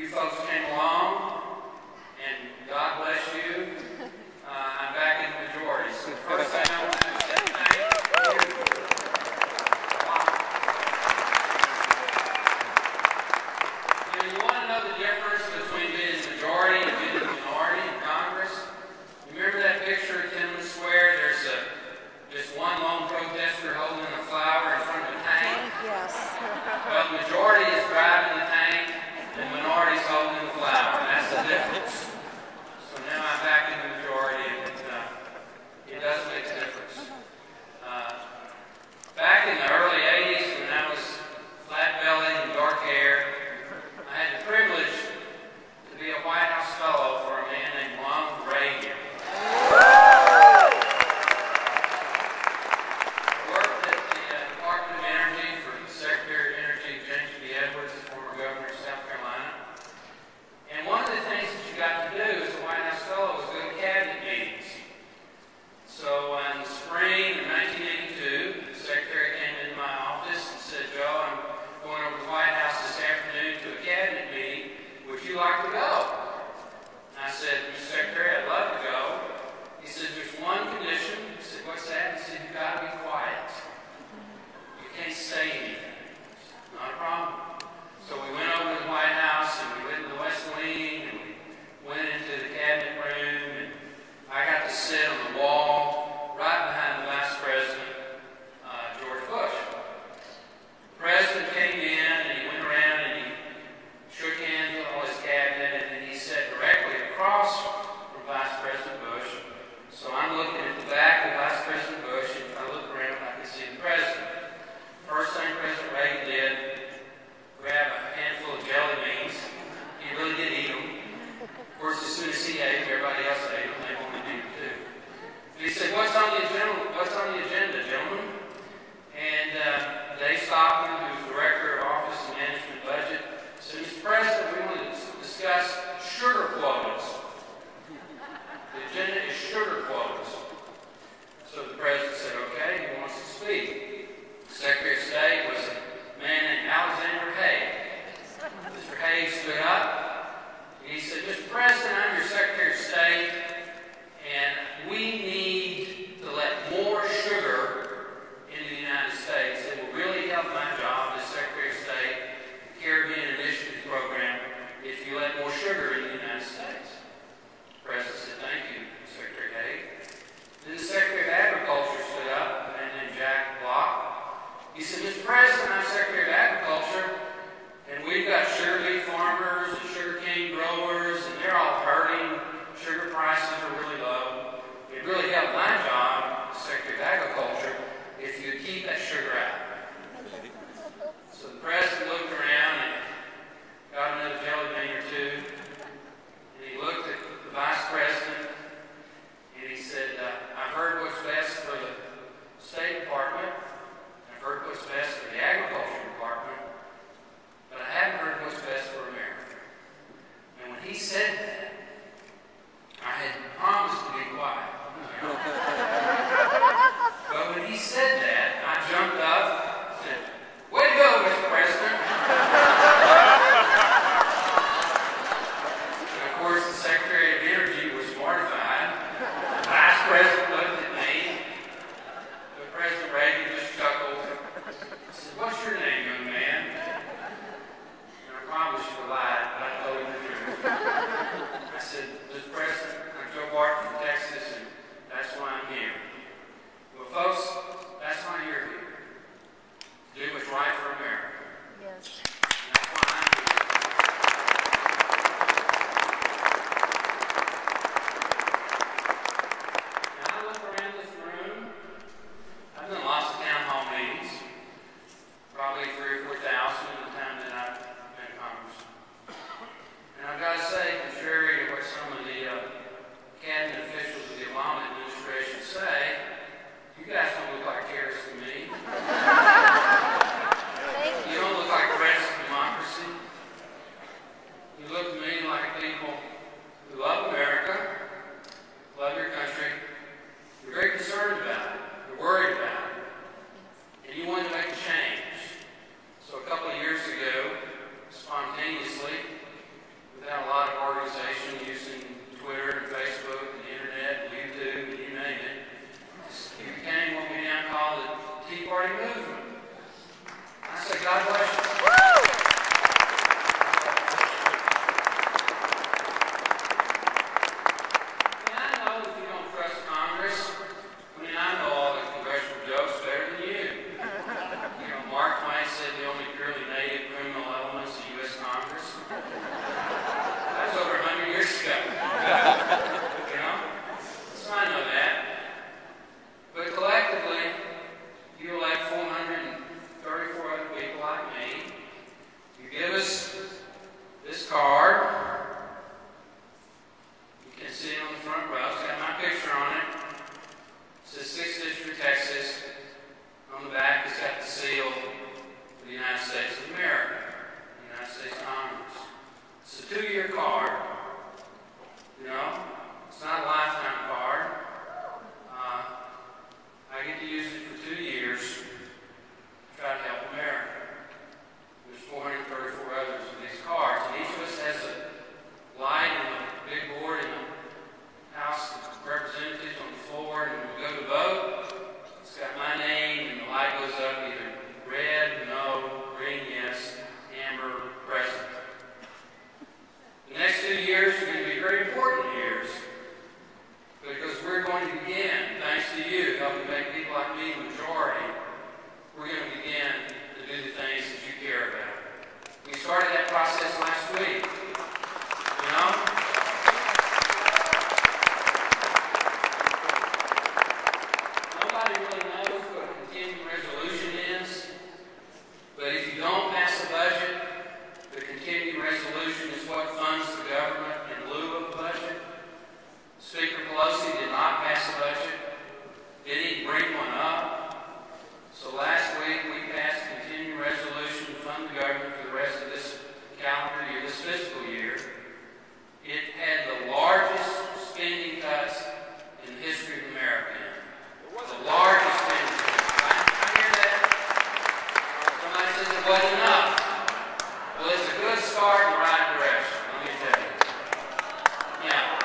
You folks came along, and God bless you. I'm back in the majority. So the first thing I want to say thank you. You want to know the difference between being the majority and being the minority in Congress? Remember that picture at Tiananmen Square? There's just one lone protester holding a flower in front of a tank. Yes. Well, the majority is driving the tank, and the minority is holding the flower. That's the difference. So now I'm back in the majority, and it does make a difference. Back in the early 80s, when I was flat-bellied and dark hair, I had the privilege to be a White House fellow for a man named Ronald Reagan. Like to go? And I said, Mr. Secretary, I'd love to go. He said, there's one condition. I said, what's that? He said, you've got to be quiet. You can't say anything. Not a problem. So we went over to the White House, and we went to the West Wing, and we went into the cabinet room, and I got to sit on the wall right behind the Vice President, George Bush. The President came in, and he went around, and he shook hands with all his cabinet, and then he sat directly across from Vice President Bush. So I'm looking at the back of Vice President Bush, and if I look around, I can see the President. First thing President Reagan did, grab a handful of jelly beans. He really did eat them. Of course, as soon as he ate them, everybody else ate them. They wanted to eat them too. And he said, what's on the agenda, gentlemen? And Dave Stockman, who's Director of Office of Management Budget, said, Mr. President, we want to discuss sugar quotas. The agenda is sugar quotas. So the President said, okay, he wants to speak. The Secretary of State was a man named Alexander Haig. Mr. Haig stood up, and he said, Mr. President, I'm your Secretary of State, and we need to let more sugar into the United States. It will really help my job as Secretary of State, the Caribbean Initiative Program, if you let more sugar in the United States. The President said, thank you, Secretary Haig. Then the Secretary of Agriculture stood up, a man named Jack Block. He said, Mr. President, I'm Secretary of Agriculture, and we've got sugar beet farmers and sugar cane growers, and they're all hurting. Sugar prices are really low. It'd really help my job as Secretary of Agriculture if you'd keep that sugar out. So the President looked around and got another jelly bean or two, and he looked at the Vice President, and he said, I've heard what's best for the State Department, I've heard what's best for the Agriculture Department, but I haven't heard what's best for America. And when he said that, I had promised to be quiet. But when he said that, I jumped up and said, way to go, Mr. President. And of course, the Secretary of Energy was mortified. The Vice President looked at me. But President Reagan just chuckled. He said, what's your name, young man? And I probably should have lied, but I told him the truth. I said, Mr. President, I'm Joe Barton from Texas, and that's why I'm here. Well, folks, that's why you're here. Do what's right for America. Yes. And that's why I'm here. Now, I look around this room. I've done lots of town hall meetings, probably 3,000 or 4,000 in the time that I've been in Congress. And I've got to say, contrary to what some of the cabinet officials of the Obama administration say, you guys don't look like terrorists to me. You don't look like threats to democracy. You look to me like people who love America, love your country. You're very concerned about it. You're worried about it. And you want to make a change. So a couple of years ago, spontaneously, card. You can see it on the front row. It's got my picture on it. It says 6th District, Texas. On the back, it's got the seal of the United States of America, the United States Congress. It's a 2-year card. You know, it's not a lifetime card. I get to use it for 2 years to try to help America. There's 434 others of these cards, and each of us has a light and a big board in the House of Representatives on the floor, and when we go to vote, it's got my name, and the light goes up either red, no, green, yes, amber, present. The next 2 years are going to be very important years, because we're going to begin, thanks to you, helping make people like me the majority, we're going to begin to do the things that you care about. We started that process last week. You know? Nobody really knows what a continuing resolution is, but if you don't pass a budget, the continuing resolution is what funds the government in lieu of a budget. Speaker Pelosi did not pass a budget, didn't even bring one up. So last week we passed a continuing resolution to fund the government for the rest of this calendar year, this fiscal year. It had the largest spending cuts in the history of America. The largest spending cuts. I hear that. Somebody says it wasn't enough. Well, it's a good start in the right direction, let me tell you. Yeah.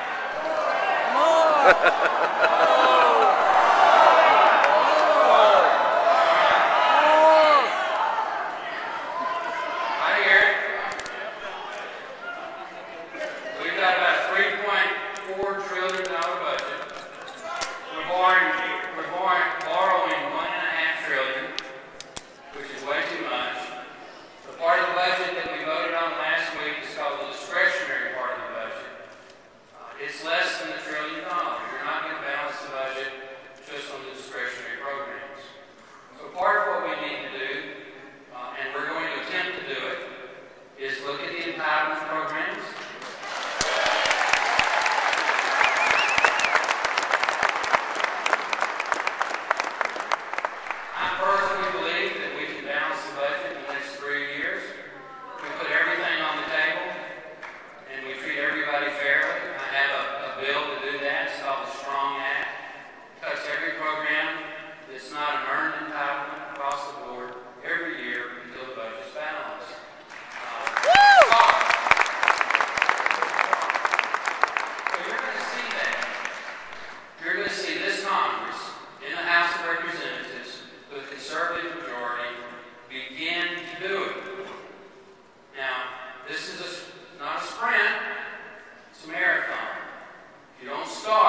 I hear it. We've got about a $3.4 trillion budget. We're borrowing $1.5 trillion, which is way too much. The part of the budget that we voted on last week is called the discretionary part of the budget. It's less than $1 trillion. You're not going to balance the budget just on the discretionary programs. So part of what we need to do, and we're going to attempt to do it, is look at the entitlement programs. I personally believe that we can balance the budget in the next 3 years. We put everything on the table, and we treat everybody fairly. I have a bill to do that. It's called the Strong Act. It cuts every program that's not an earned entitlement across the board every year until the budget's balanced. So you're going to see that. You're going to see this Congress in the House of Representatives with a conservative majority begin to do it. Now, this is not a sprint, it's a marathon. If you don't start,